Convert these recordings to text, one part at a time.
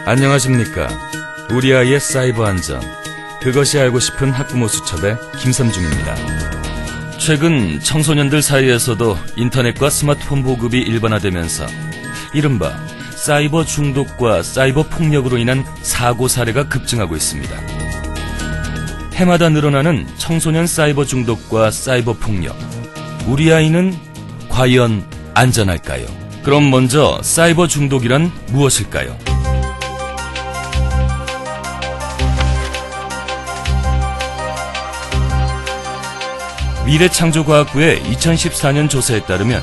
안녕하십니까. 우리 아이의 사이버 안전, 그것이 알고 싶은 학부모 수첩의 김삼중입니다. 최근 청소년들 사이에서도 인터넷과 스마트폰 보급이 일반화되면서 이른바 사이버 중독과 사이버 폭력으로 인한 사고 사례가 급증하고 있습니다. 해마다 늘어나는 청소년 사이버 중독과 사이버 폭력. 우리 아이는 과연 안전할까요? 그럼 먼저 사이버 중독이란 무엇일까요? 미래창조과학부의 2014년 조사에 따르면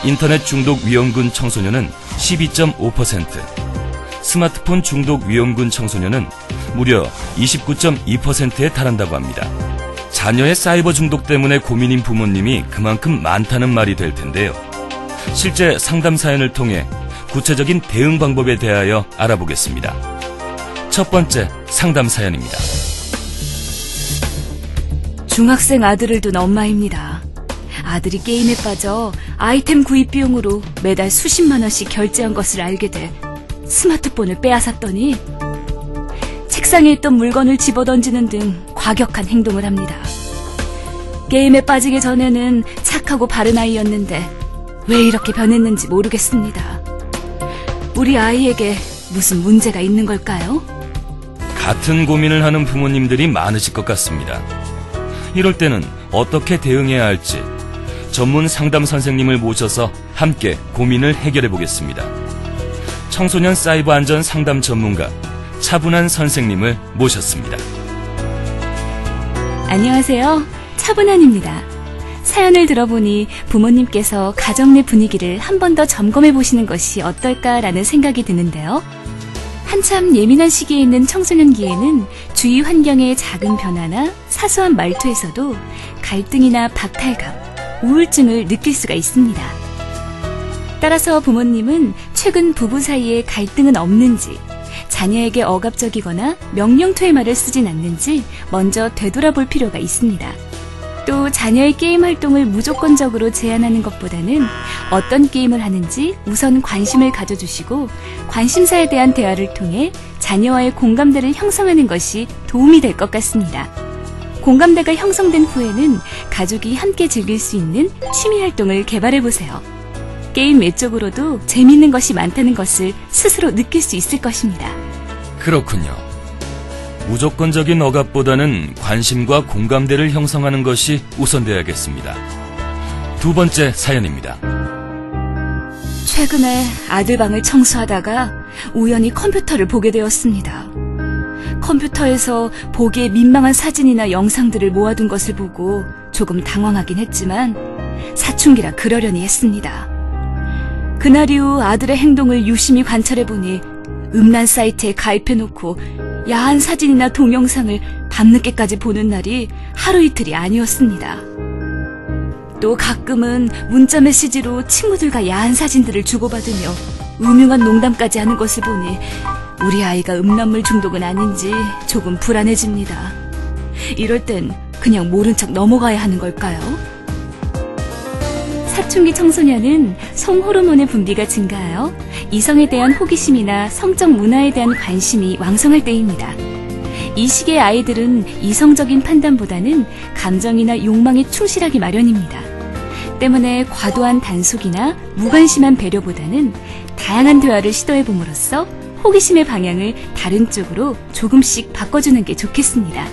인터넷 중독 위험군 청소년은 12.5%, 스마트폰 중독 위험군 청소년은 무려 29.2%에 달한다고 합니다. 자녀의 사이버 중독 때문에 고민인 부모님이 그만큼 많다는 말이 될 텐데요. 실제 상담 사연을 통해 구체적인 대응 방법에 대하여 알아보겠습니다. 첫 번째 상담 사연입니다. 중학생 아들을 둔 엄마입니다. 아들이 게임에 빠져 아이템 구입 비용으로 매달 수십만 원씩 결제한 것을 알게 돼 스마트폰을 빼앗았더니 책상에 있던 물건을 집어던지는 등 과격한 행동을 합니다. 게임에 빠지기 전에는 착하고 바른 아이였는데 왜 이렇게 변했는지 모르겠습니다. 우리 아이에게 무슨 문제가 있는 걸까요? 같은 고민을 하는 부모님들이 많으실 것 같습니다. 이럴 때는 어떻게 대응해야 할지 전문 상담 선생님을 모셔서 함께 고민을 해결해 보겠습니다. 청소년 사이버 안전 상담 전문가 차분한 선생님을 모셨습니다. 안녕하세요. 차분한입니다. 사연을 들어보니 부모님께서 가정 내 분위기를 한 번 더 점검해 보시는 것이 어떨까라는 생각이 드는데요. 한참 예민한 시기에 있는 청소년기에는 주위 환경의 작은 변화나 사소한 말투에서도 갈등이나 박탈감, 우울증을 느낄 수가 있습니다. 따라서 부모님은 최근 부부 사이에 갈등은 없는지, 자녀에게 억압적이거나 명령토의 말을 쓰진 않는지 먼저 되돌아볼 필요가 있습니다. 또 자녀의 게임 활동을 무조건적으로 제한하는 것보다는 어떤 게임을 하는지 우선 관심을 가져주시고 관심사에 대한 대화를 통해 자녀와의 공감대를 형성하는 것이 도움이 될 것 같습니다. 공감대가 형성된 후에는 가족이 함께 즐길 수 있는 취미 활동을 개발해보세요. 게임 외적으로도 재미있는 것이 많다는 것을 스스로 느낄 수 있을 것입니다. 그렇군요. 무조건적인 억압보다는 관심과 공감대를 형성하는 것이 우선돼야겠습니다. 두 번째 사연입니다. 최근에 아들 방을 청소하다가 우연히 컴퓨터를 보게 되었습니다. 컴퓨터에서 보기에 민망한 사진이나 영상들을 모아둔 것을 보고 조금 당황하긴 했지만 사춘기라 그러려니 했습니다. 그날 이후 아들의 행동을 유심히 관찰해보니 음란 사이트에 가입해놓고 야한 사진이나 동영상을 밤늦게까지 보는 날이 하루 이틀이 아니었습니다. 또 가끔은 문자 메시지로 친구들과 야한 사진들을 주고받으며 음흉한 농담까지 하는 것을 보니 우리 아이가 음란물 중독은 아닌지 조금 불안해집니다. 이럴 땐 그냥 모른 척 넘어가야 하는 걸까요? 사춘기 청소년은 성호르몬의 분비가 증가하여 이성에 대한 호기심이나 성적 문화에 대한 관심이 왕성할 때입니다. 이 시기의 아이들은 이성적인 판단보다는 감정이나 욕망에 충실하기 마련입니다. 때문에 과도한 단속이나 무관심한 배려보다는 다양한 대화를 시도해봄으로써 호기심의 방향을 다른 쪽으로 조금씩 바꿔주는 게 좋겠습니다.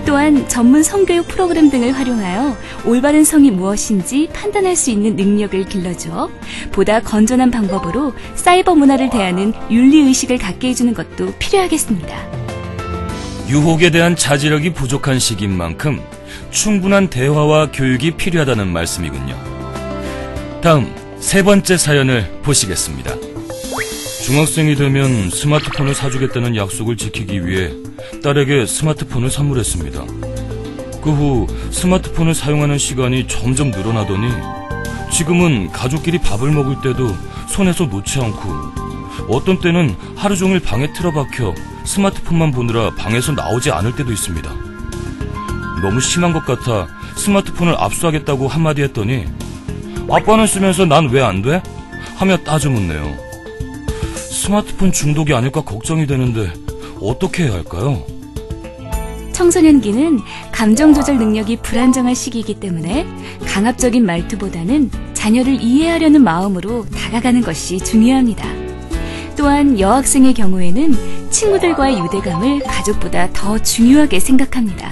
또한 전문 성교육 프로그램 등을 활용하여 올바른 성이 무엇인지 판단할 수 있는 능력을 길러주어 보다 건전한 방법으로 사이버 문화를 대하는 윤리의식을 갖게 해주는 것도 필요하겠습니다. 유혹에 대한 자제력이 부족한 시기인 만큼 충분한 대화와 교육이 필요하다는 말씀이군요. 다음 세 번째 사연을 보시겠습니다. 중학생이 되면 스마트폰을 사주겠다는 약속을 지키기 위해 딸에게 스마트폰을 선물했습니다. 그 후 스마트폰을 사용하는 시간이 점점 늘어나더니 지금은 가족끼리 밥을 먹을 때도 손에서 놓지 않고 어떤 때는 하루 종일 방에 틀어박혀 스마트폰만 보느라 방에서 나오지 않을 때도 있습니다. 너무 심한 것 같아 스마트폰을 압수하겠다고 한마디 했더니 아빠는 쓰면서 난 왜 안 돼? 하며 따져 묻네요. 스마트폰 중독이 아닐까 걱정이 되는데 어떻게 해야 할까요? 청소년기는 감정 조절 능력이 불안정한 시기이기 때문에 강압적인 말투보다는 자녀를 이해하려는 마음으로 다가가는 것이 중요합니다. 또한 여학생의 경우에는 친구들과의 유대감을 가족보다 더 중요하게 생각합니다.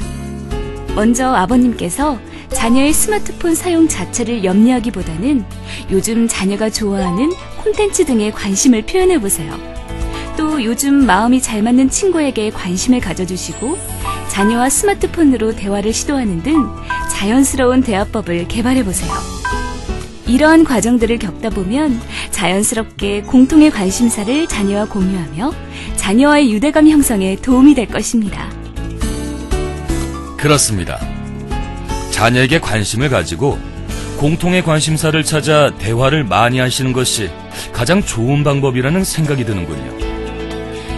먼저 아버님께서 자녀의 스마트폰 사용 자체를 염려하기보다는 요즘 자녀가 좋아하는 콘텐츠 등에 관심을 표현해보세요. 또 요즘 마음이 잘 맞는 친구에게 관심을 가져주시고 자녀와 스마트폰으로 대화를 시도하는 등 자연스러운 대화법을 개발해보세요. 이러한 과정들을 겪다 보면 자연스럽게 공통의 관심사를 자녀와 공유하며 자녀와의 유대감 형성에 도움이 될 것입니다. 그렇습니다. 자녀에게 관심을 가지고 공통의 관심사를 찾아 대화를 많이 하시는 것이 가장 좋은 방법이라는 생각이 드는군요.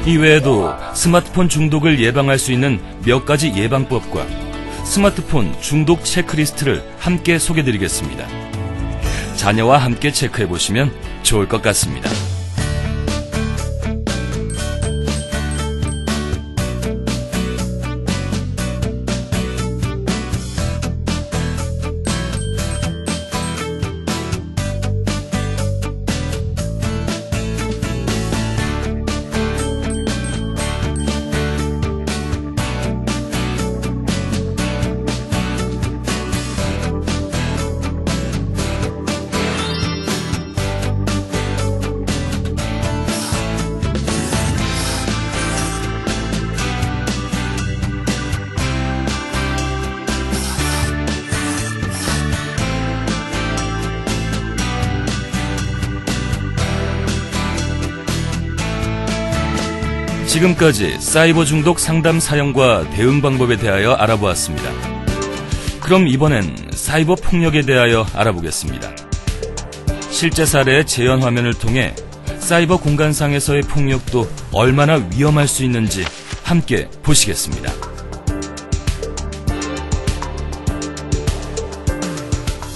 이외에도 스마트폰 중독을 예방할 수 있는 몇 가지 예방법과 스마트폰 중독 체크리스트를 함께 소개드리겠습니다. 자녀와 함께 체크해보시면 좋을 것 같습니다. 지금까지 사이버 중독 상담 사연과 대응 방법에 대하여 알아보았습니다. 그럼 이번엔 사이버 폭력에 대하여 알아보겠습니다. 실제 사례의 재현 화면을 통해 사이버 공간상에서의 폭력도 얼마나 위험할 수 있는지 함께 보시겠습니다.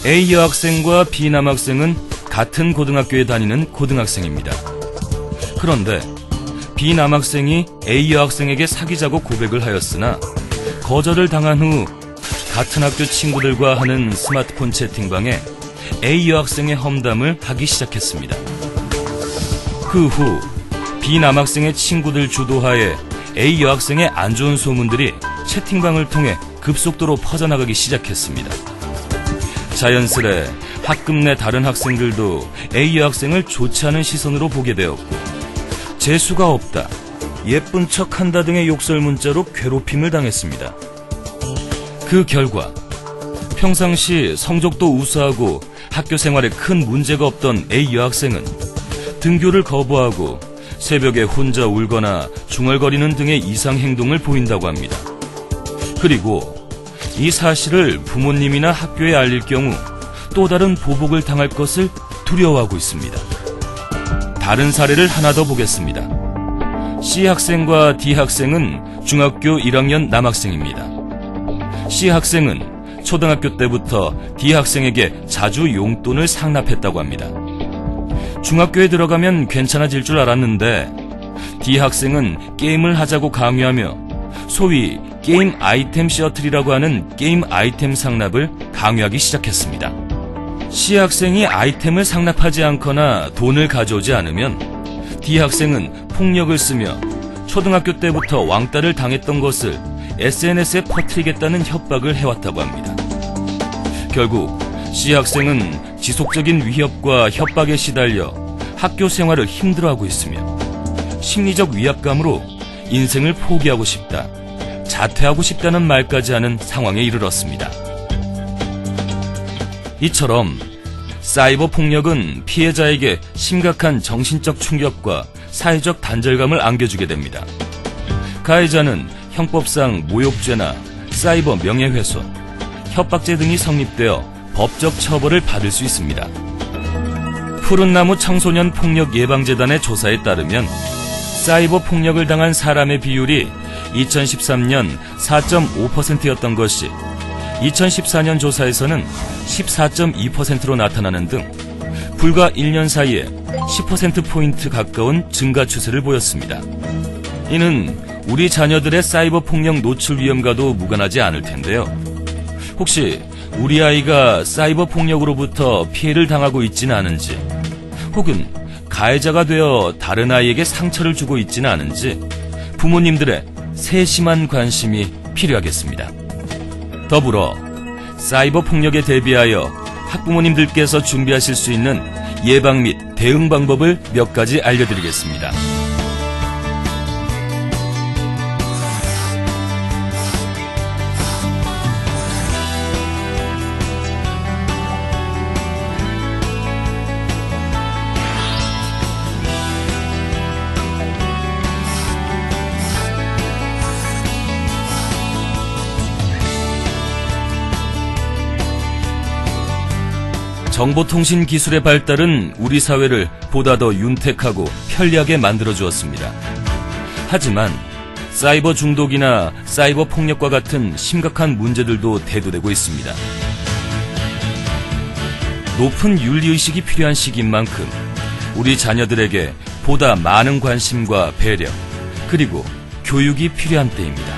A 여학생과 B 남학생은 같은 고등학교에 다니는 고등학생입니다. 그런데 B 남학생이 A 여학생에게 사귀자고 고백을 하였으나 거절을 당한 후 같은 학교 친구들과 하는 스마트폰 채팅방에 A 여학생의 험담을 하기 시작했습니다. 그 후 B 남학생의 친구들 주도하에 A 여학생의 안 좋은 소문들이 채팅방을 통해 급속도로 퍼져나가기 시작했습니다. 자연스레 학급 내 다른 학생들도 A 여학생을 좋지 않은 시선으로 보게 되었고 재수가 없다, 예쁜 척한다 등의 욕설 문자로 괴롭힘을 당했습니다. 그 결과 평상시 성적도 우수하고 학교 생활에 큰 문제가 없던 A 여학생은 등교를 거부하고 새벽에 혼자 울거나 중얼거리는 등의 이상 행동을 보인다고 합니다. 그리고 이 사실을 부모님이나 학교에 알릴 경우 또 다른 보복을 당할 것을 두려워하고 있습니다. 다른 사례를 하나 더 보겠습니다. C 학생과 D 학생은 중학교 1학년 남학생입니다. C 학생은 초등학교 때부터 D 학생에게 자주 용돈을 상납했다고 합니다. 중학교에 들어가면 괜찮아질 줄 알았는데 D 학생은 게임을 하자고 강요하며 소위 게임 아이템 셔틀이라고 하는 게임 아이템 상납을 강요하기 시작했습니다. C 학생이 아이템을 상납하지 않거나 돈을 가져오지 않으면 D 학생은 폭력을 쓰며 초등학교 때부터 왕따를 당했던 것을 SNS에 퍼뜨리겠다는 협박을 해왔다고 합니다. 결국 C 학생은 지속적인 위협과 협박에 시달려 학교 생활을 힘들어하고 있으며 심리적 위압감으로 인생을 포기하고 싶다, 자퇴하고 싶다는 말까지 하는 상황에 이르렀습니다. 이처럼 사이버 폭력은 피해자에게 심각한 정신적 충격과 사회적 단절감을 안겨주게 됩니다. 가해자는 형법상 모욕죄나 사이버 명예훼손, 협박죄 등이 성립되어 법적 처벌을 받을 수 있습니다. 푸른나무 청소년 폭력 예방재단의 조사에 따르면 사이버 폭력을 당한 사람의 비율이 2013년 4.5%였던 것이 2014년 조사에서는 14.2%로 나타나는 등 불과 1년 사이에 10%포인트 가까운 증가 추세를 보였습니다. 이는 우리 자녀들의 사이버 폭력 노출 위험과도 무관하지 않을 텐데요. 혹시 우리 아이가 사이버 폭력으로부터 피해를 당하고 있지는 않은지, 혹은 가해자가 되어 다른 아이에게 상처를 주고 있지는 않은지 부모님들의 세심한 관심이 필요하겠습니다. 더불어 사이버 폭력에 대비하여 학부모님들께서 준비하실 수 있는 예방 및 대응 방법을 몇 가지 알려드리겠습니다. 정보통신 기술의 발달은 우리 사회를 보다 더 윤택하고 편리하게 만들어 주었습니다. 하지만 사이버 중독이나 사이버 폭력과 같은 심각한 문제들도 대두되고 있습니다. 높은 윤리의식이 필요한 시기인 만큼 우리 자녀들에게 보다 많은 관심과 배려, 그리고 교육이 필요한 때입니다.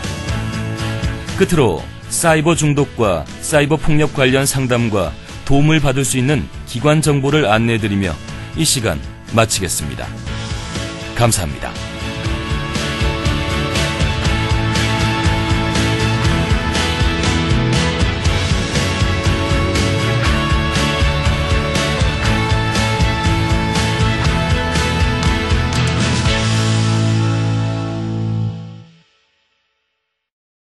끝으로 사이버 중독과 사이버 폭력 관련 상담과 도움을 받을 수 있는 기관 정보를 안내해드리며 이 시간 마치겠습니다. 감사합니다.